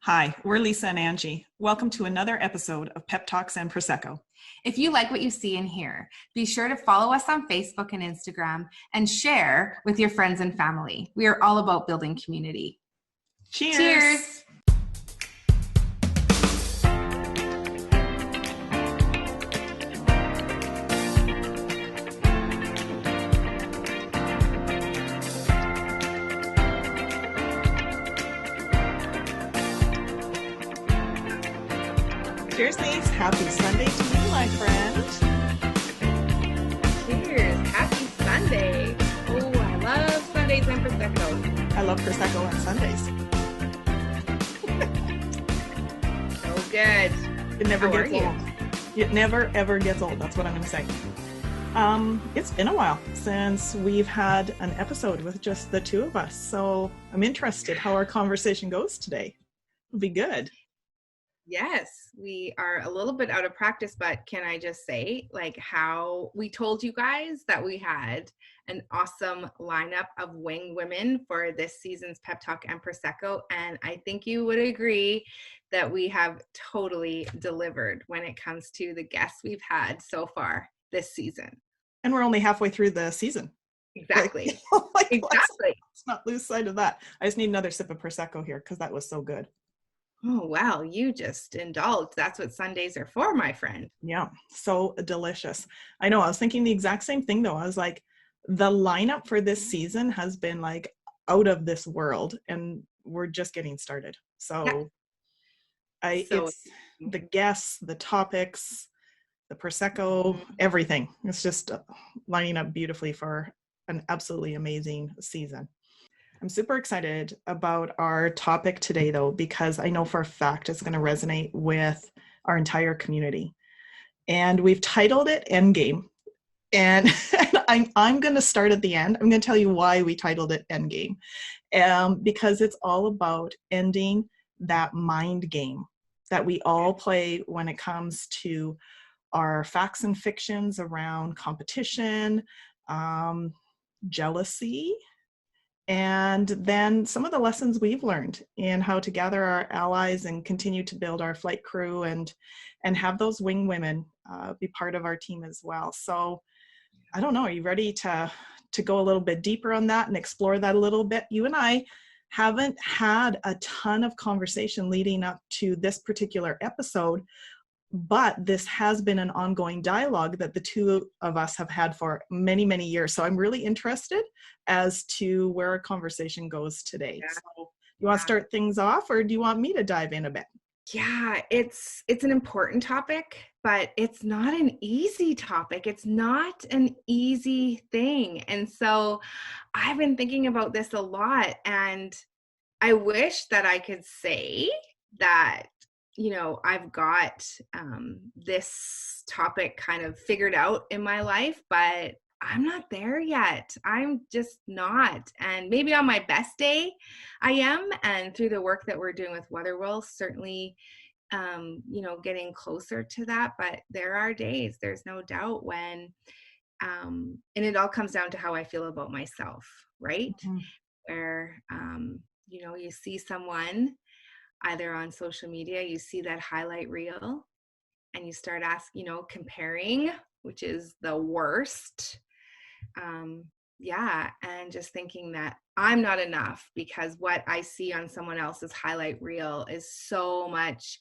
Hi, we're Lisa and Angie. Welcome to another episode of Pep Talks and Prosecco. If you like what you see and hear, be sure to follow us on Facebook and Instagram and share with your friends and family. We are all about building community. Cheers! Cheers! Cheers, Lise. Happy Sunday to you, my friend. Cheers! Happy Sunday! Oh, I love Sundays and Prosecco. I love Prosecco on Sundays. So good. It never How gets are old. It never, ever gets old. That's what I'm going to say. It's been a while since we've had an episode with just the two of us. So I'm interested how our conversation goes today. It'll be good. Yes, we are a little bit out of practice, but can I just say, how we told you guys that we had an awesome lineup of wing women for this season's Pep Talk and Prosecco, and I think you would agree that we have totally delivered when it comes to the guests we've had so far this season. And we're only halfway through the season. Exactly. Exactly. Let's not lose sight of that. I just need another sip of Prosecco here because that was so good. Oh, wow. You just indulged. That's what Sundays are for, my friend. Yeah, so delicious. I know. I was thinking the exact same thing, though. I was like, the lineup for this season has been out of this world, and we're just getting started. So, yeah. It's the guests, the topics, the Prosecco, everything. It's just lining up beautifully for an absolutely amazing season. I'm super excited about our topic today, though, because I know for a fact it's going to resonate with our entire community. And we've titled it Endgame. And I'm going to start at the end. I'm going to tell you why we titled it Endgame. Because it's all about ending that mind game that we all play when it comes to our facts and fictions around competition, jealousy, and then some of the lessons we've learned in how to gather our allies and continue to build our flight crew and have those wing women be part of our team as well. So I don't know, are you ready to go a little bit deeper on that and explore that a little bit? You and I haven't had a ton of conversation leading up to this particular episode, but this has been an ongoing dialogue that the two of us have had for many, many years. So I'm really interested as to where our conversation goes today. Yeah. So you want to start things off, or do you want me to dive in a bit? Yeah, it's an important topic, but it's not an easy topic. It's not an easy thing. And so I've been thinking about this a lot, and I wish that I could say that I've got this topic kind of figured out in my life, but I'm not there yet. I'm just not. And maybe on my best day, I am. And through the work that we're doing with Wotherwill, certainly, getting closer to that. But there are days, there's no doubt, when, and it all comes down to how I feel about myself, right? Mm-hmm. Where, you see someone either on social media, you see that highlight reel and you start comparing, which is the worst. And just thinking that I'm not enough because what I see on someone else's highlight reel is so much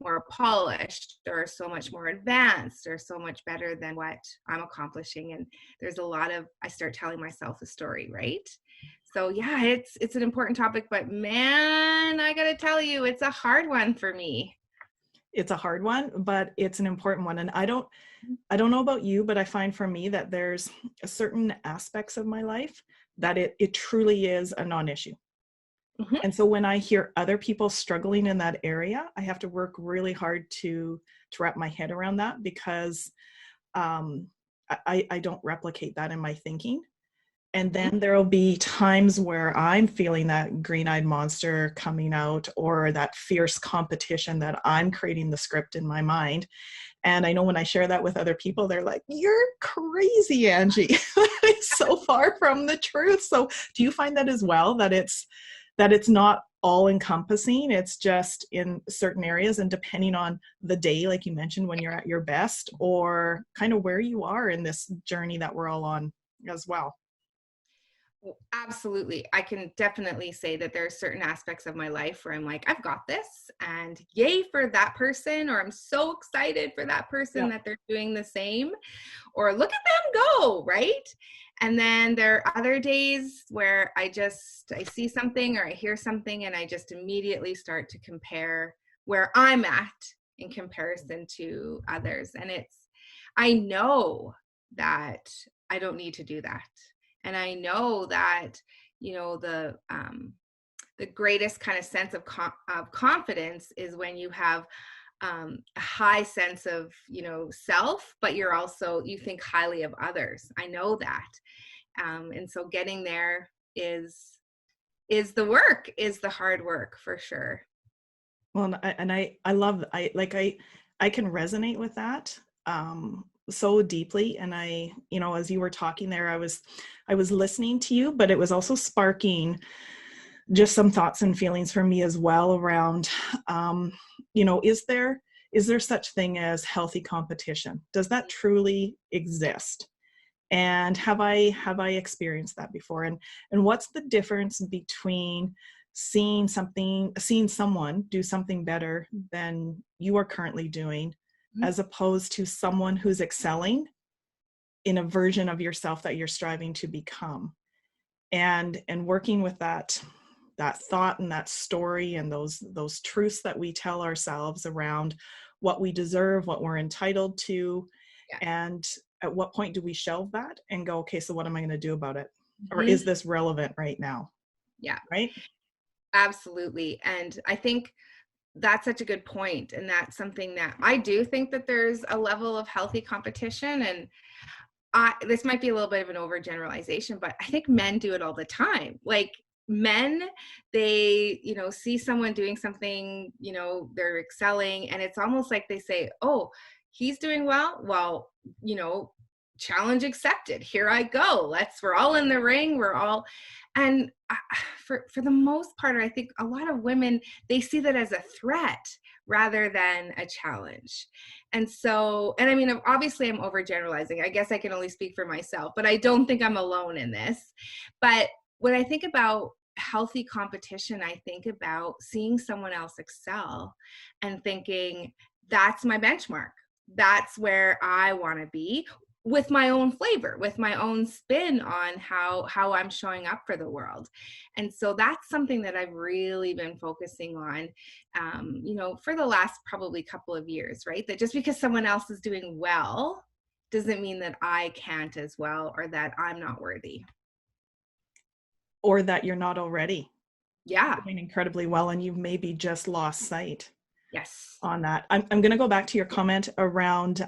more polished or so much more advanced or so much better than what I'm accomplishing. And there's I start telling myself a story, right? So yeah, it's an important topic, but man, I got to tell you, it's a hard one for me. It's a hard one, but it's an important one. And I don't know about you, but I find for me that there's certain aspects of my life that it truly is a non-issue. Mm-hmm. And so when I hear other people struggling in that area, I have to work really hard to wrap my head around that because I don't replicate that in my thinking. And then there'll be times where I'm feeling that green-eyed monster coming out or that fierce competition that I'm creating the script in my mind. And I know when I share that with other people, they're like, "You're crazy, Angie." It's so far from the truth. So do you find that as well, that it's not all encompassing. It's just in certain areas, and depending on the day, like you mentioned, when you're at your best, or kind of where you are in this journey that we're all on as well. Well, absolutely. I can definitely say that there are certain aspects of my life where I'm like, I've got this, and yay for that person, or I'm so excited for that person Yeah. that they're doing the same, or look at them go, right? And then there are other days where I see something or I hear something and I just immediately start to compare where I'm at in comparison to others. And I know that I don't need to do that. And I know that, the greatest kind of sense of confidence is when you have a high sense of, self, but you think highly of others. I know that. And so getting there is the hard work for sure. Well, I love, I can resonate with that so deeply. And as you were talking there, I was listening to you, but it was also sparking just some thoughts and feelings for me as well around, is there such thing as healthy competition? Does that truly exist? And have I experienced that before? And what's the difference between seeing someone do something better than you are currently doing, Mm-hmm. as opposed to someone who's excelling in a version of yourself that you're striving to become? And working with that thought and that story and those truths that we tell ourselves around what we deserve, what we're entitled to, Yeah. and at what point do we shelve that and go, okay, so what am I going to do about it? Mm-hmm. Or is this relevant right now? Yeah, right. Absolutely. And I think that's such a good point. And that's something that I do think that there's a level of healthy competition. And this might be a little bit of an overgeneralization, but I think men do it all the time. Like men, they, see someone doing something, they're excelling, and it's almost like they say, oh, he's doing well. Well, challenge accepted. Here I go. We're all in the ring. And for the most part, I think a lot of women, they see that as a threat rather than a challenge. And so, and I mean, obviously I'm overgeneralizing. I guess I can only speak for myself, but I don't think I'm alone in this. But when I think about healthy competition, I think about seeing someone else excel and thinking, that's my benchmark. That's where I want to be, with my own flavor, with my own spin on how I'm showing up for the world. And so that's something that I've really been focusing on, for the last probably couple of years, right? That just because someone else is doing well doesn't mean that I can't as well, or that I'm not worthy. Or that you're not already doing incredibly well and you've maybe just lost sight on that. I'm going to go back to your comment around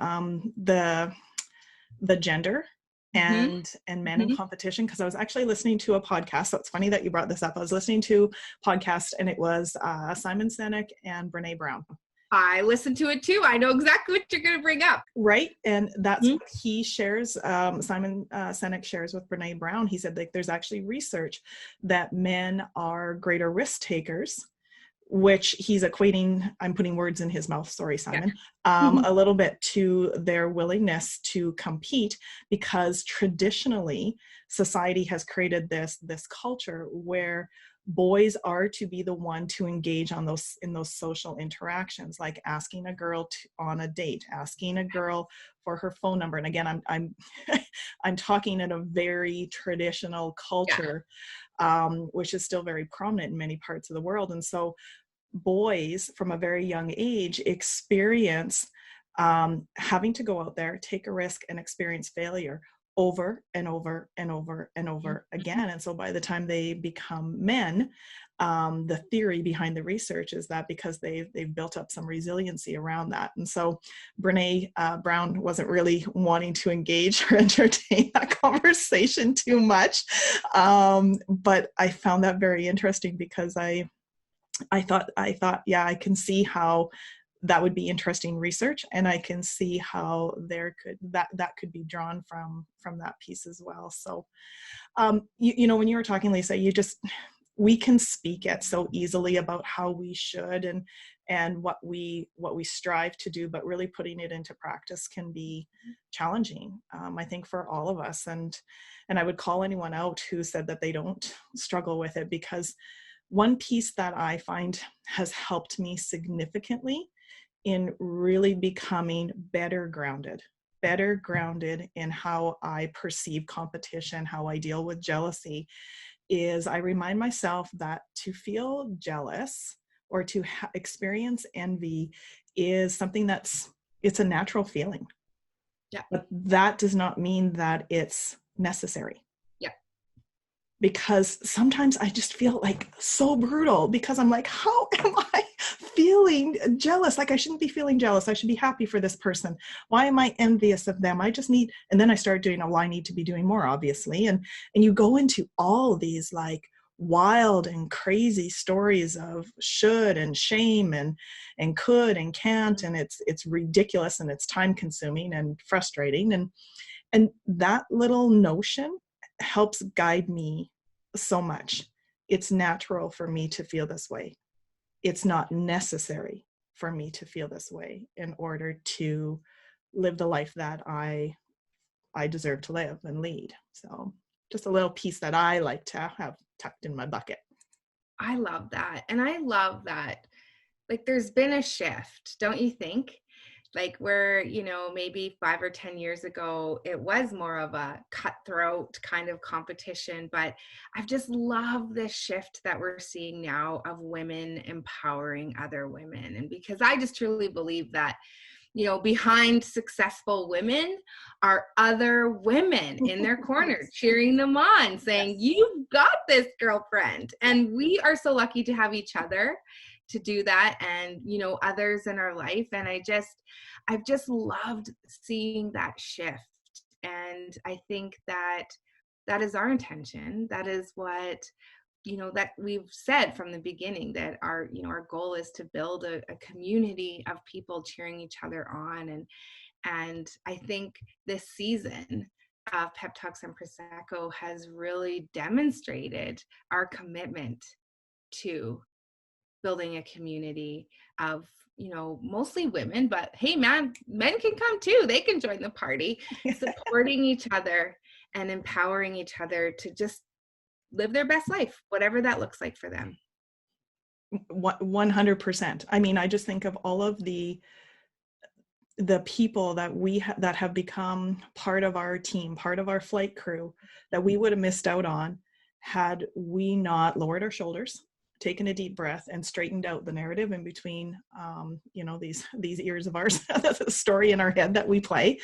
the gender and men in competition, because I was actually listening to a podcast. So it's funny that you brought this up. I was listening to a podcast, and it was Simon Sinek and Brene Brown. I listened to it too. I know exactly what you're going to bring up. Right. And that's what he shares. Simon Sinek shares with Brene Brown. He said, like, there's actually research that men are greater risk takers, which he's equating, I'm putting words in his mouth, sorry, Simon, a little bit, to their willingness to compete, because traditionally society has created this culture where boys are to be the one to engage in those social interactions, like asking a girl on a date, asking a girl for her phone number. And again, I'm I'm talking in a very traditional culture, which is still very prominent in many parts of the world. And so boys from a very young age experience having to go out there, take a risk, and experience failure over and over and over and over again. And so by the time they become men, the theory behind the research is that because they've built up some resiliency around that. And so Brene Brown wasn't really wanting to engage or entertain that conversation too much, but I found that very interesting, because I thought, yeah, I can see how that would be interesting research, and I can see how that could be drawn from that piece as well. So, when you were talking, Lisa, we can speak it so easily about how we should and what we strive to do, but really putting it into practice can be challenging, I think, for all of us. And I would call anyone out who said that they don't struggle with it, because one piece that I find has helped me significantly in really becoming better grounded in how I perceive competition, how I deal with jealousy, is I remind myself that to feel jealous or to experience envy is something it's a natural feeling. Yeah. But that does not mean that it's necessary. Yeah. Because sometimes I just feel like so brutal, because I'm like, how am I feeling jealous? Like, I shouldn't be feeling jealous. I should be happy for this person. Why am I envious of them? I just need, and then I start doing, well, I need to be doing more, obviously. And you go into all these like wild and crazy stories of should and shame and could and can't. And it's ridiculous, and it's time consuming and frustrating. And that little notion helps guide me so much. It's natural for me to feel this way. It's not necessary for me to feel this way in order to live the life that I deserve to live and lead. So just a little piece that I like to have tucked in my bucket. I love that. And I love that, like, there's been a shift, don't you think? Like, where, maybe 5 or 10 years ago, it was more of a cutthroat kind of competition. But I've just loved this shift that we're seeing now of women empowering other women. And because I just truly believe that, behind successful women are other women in their corner, cheering them on, saying, you've got this, girlfriend. And we are so lucky to have each other to do that, and others in our life. And I've just loved seeing that shift. And I think that is our intention. That is what that we've said from the beginning, that our goal is to build a community of people cheering each other on. And I think this season of Pep Talks and Prosecco has really demonstrated our commitment to building a community of mostly women, but hey, men can come too. They can join the party, supporting each other and empowering each other to just live their best life, whatever that looks like for them. 100%. I mean, I just think of all of the people that that have become part of our team, part of our flight crew, that we would have missed out on had we not lowered our shoulders, taken a deep breath, and straightened out the narrative in between, these ears of ours, the story in our head that we play.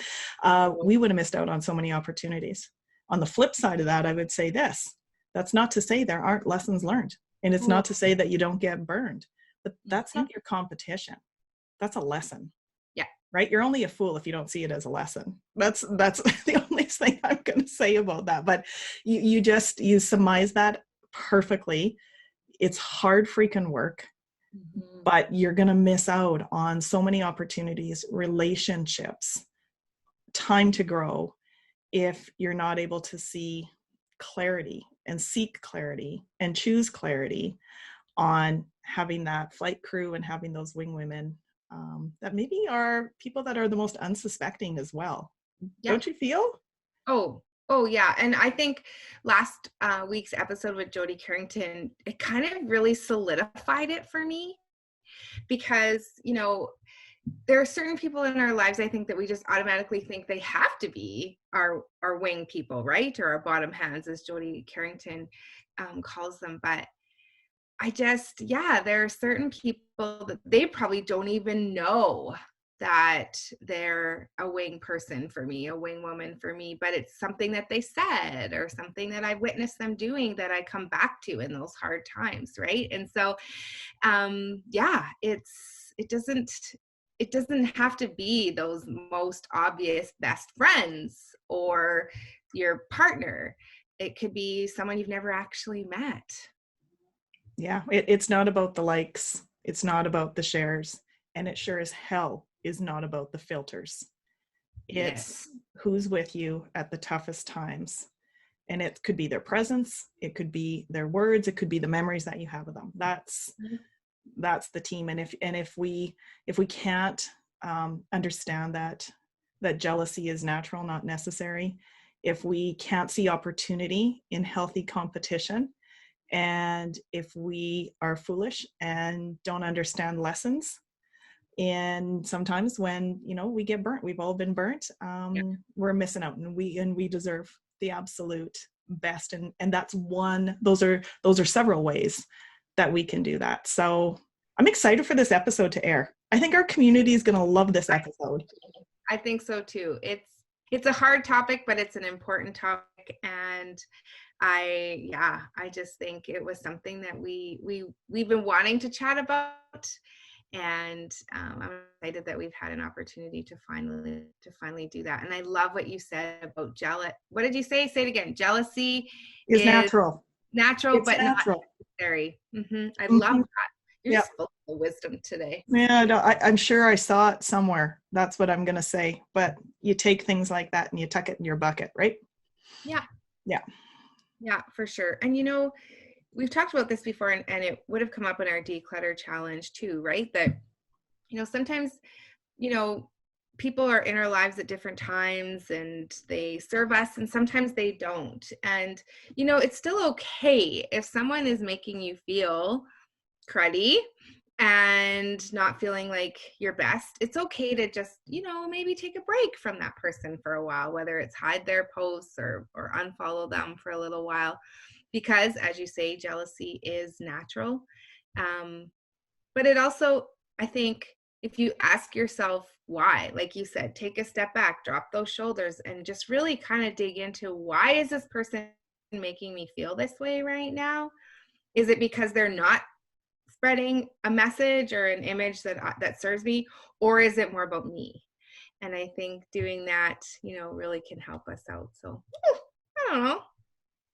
We would have missed out on so many opportunities. On the flip side of that, I would say this: that's not to say there aren't lessons learned, and it's not to say that you don't get burned, but that's not your competition. That's a lesson. Yeah. Right? You're only a fool if you don't see it as a lesson. That's the only thing I'm going to say about that. But you surmise that perfectly. It's hard freaking work, but you're going to miss out on so many opportunities, relationships, time to grow, if you're not able to see clarity and seek clarity and choose clarity on having that flight crew and having those wing women that maybe are people that are the most unsuspecting as well. Yeah. Don't you feel? Oh yeah. And I think last week's episode with Jody Carrington, it kind of really solidified it for me, because, there are certain people in our lives, I think, that we just automatically think they have to be our wing people, right? Or our bottom hands, as Jody Carrington calls them. But there are certain people that they probably don't even know that they're a wing person for me, a wing woman for me, but it's something that they said or something that I've witnessed them doing that I come back to in those hard times, right? And so, it doesn't have to be those most obvious best friends or your partner. It could be someone you've never actually met. Yeah, it's not about the likes. It's not about the shares. And it sure as hell is not about the filters. It's who's with you at the toughest times And it could be their presence, it could be their words, it could be the memories that you have of them. That's the team. And if we can't understand that jealousy is natural, not necessary, if we can't see opportunity in healthy competition, and if we are foolish and don't understand lessons, and sometimes when we get burnt, we've all been burnt, we're missing out, and we deserve the absolute best. And that's those are several ways that we can do that. So I'm excited for this episode to air. I think our community is going to love this episode. I think so too. It's a hard topic, but it's an important topic. And I just think it was something that we've been wanting to chat about. And I'm excited that we've had an opportunity to finally do that. And I love what you said about jealous. What did you say? Say it again. Jealousy is natural, but natural. Not necessary. I love that. You're just full of wisdom today. Yeah, I'm sure I saw it somewhere. That's what I'm going to say. But you take things like that and you tuck it in your bucket, right? Yeah. Yeah. Yeah, for sure. And we've talked about this before, and it would have come up in our declutter challenge too, right? That, sometimes, people are in our lives at different times and they serve us, and sometimes they don't. And, it's still okay if someone is making you feel cruddy and not feeling like your best. It's okay to just, maybe take a break from that person for a while, whether it's hide their posts or unfollow them for a little while. Because, as you say, jealousy is natural. But it also, I think, if you ask yourself why, like you said, take a step back, drop those shoulders, and just really kind of dig into, why is this person making me feel this way right now? Is it because they're not spreading a message or an image that serves me? Or is it more about me? And I think doing that, really can help us out. So, I don't know.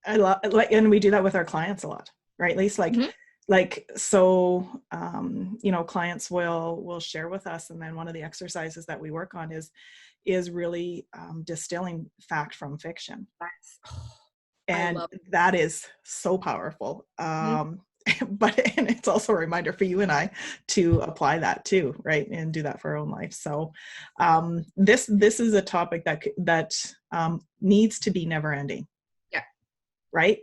I love, and we do that with our clients a lot, right, Lisa? Clients will share with us, and then one of the exercises that we work on is really distilling fact from fiction. And that is so powerful. And it's also a reminder for you and I to apply that too, right, and do that for our own life. So this is a topic that needs to be never ending. Right?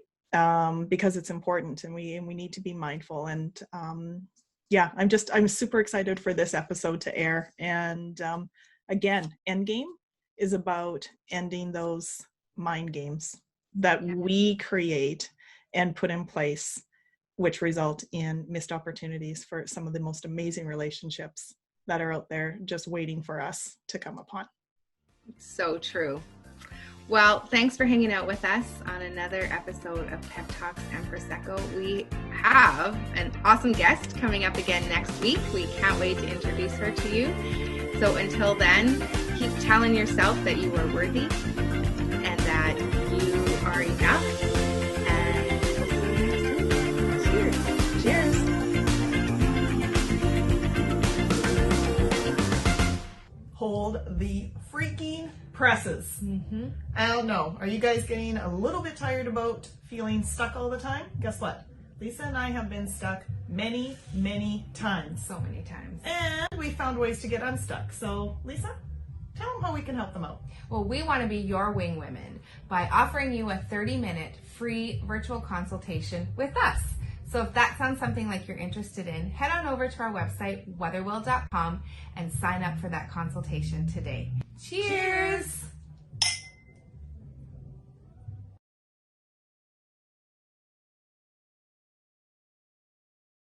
Because it's important, and we need to be mindful. And I'm super excited for this episode to air. And again, Endgame is about ending those mind games that we create and put in place, which result in missed opportunities for some of the most amazing relationships that are out there just waiting for us to come upon. So true. Well, thanks for hanging out with us on another episode of Pep Talks and Prosecco. We have an awesome guest coming up again next week. We can't wait to introduce her to you. So until then, keep telling yourself that you are worthy and that you are enough. And we'll see you next week. Cheers. Cheers. Hold the freaking presses. I don't know. Are you guys getting a little bit tired about feeling stuck all the time? Guess what? Lisa and I have been stuck many, many times. So many times. And we found ways to get unstuck. So, Lisa, tell them how we can help them out. Well, we want to be your wing women by offering you a 30-minute free virtual consultation with us. So if that sounds something like you're interested in, head on over to our website, wotherwill.com, and sign up for that consultation today. Cheers!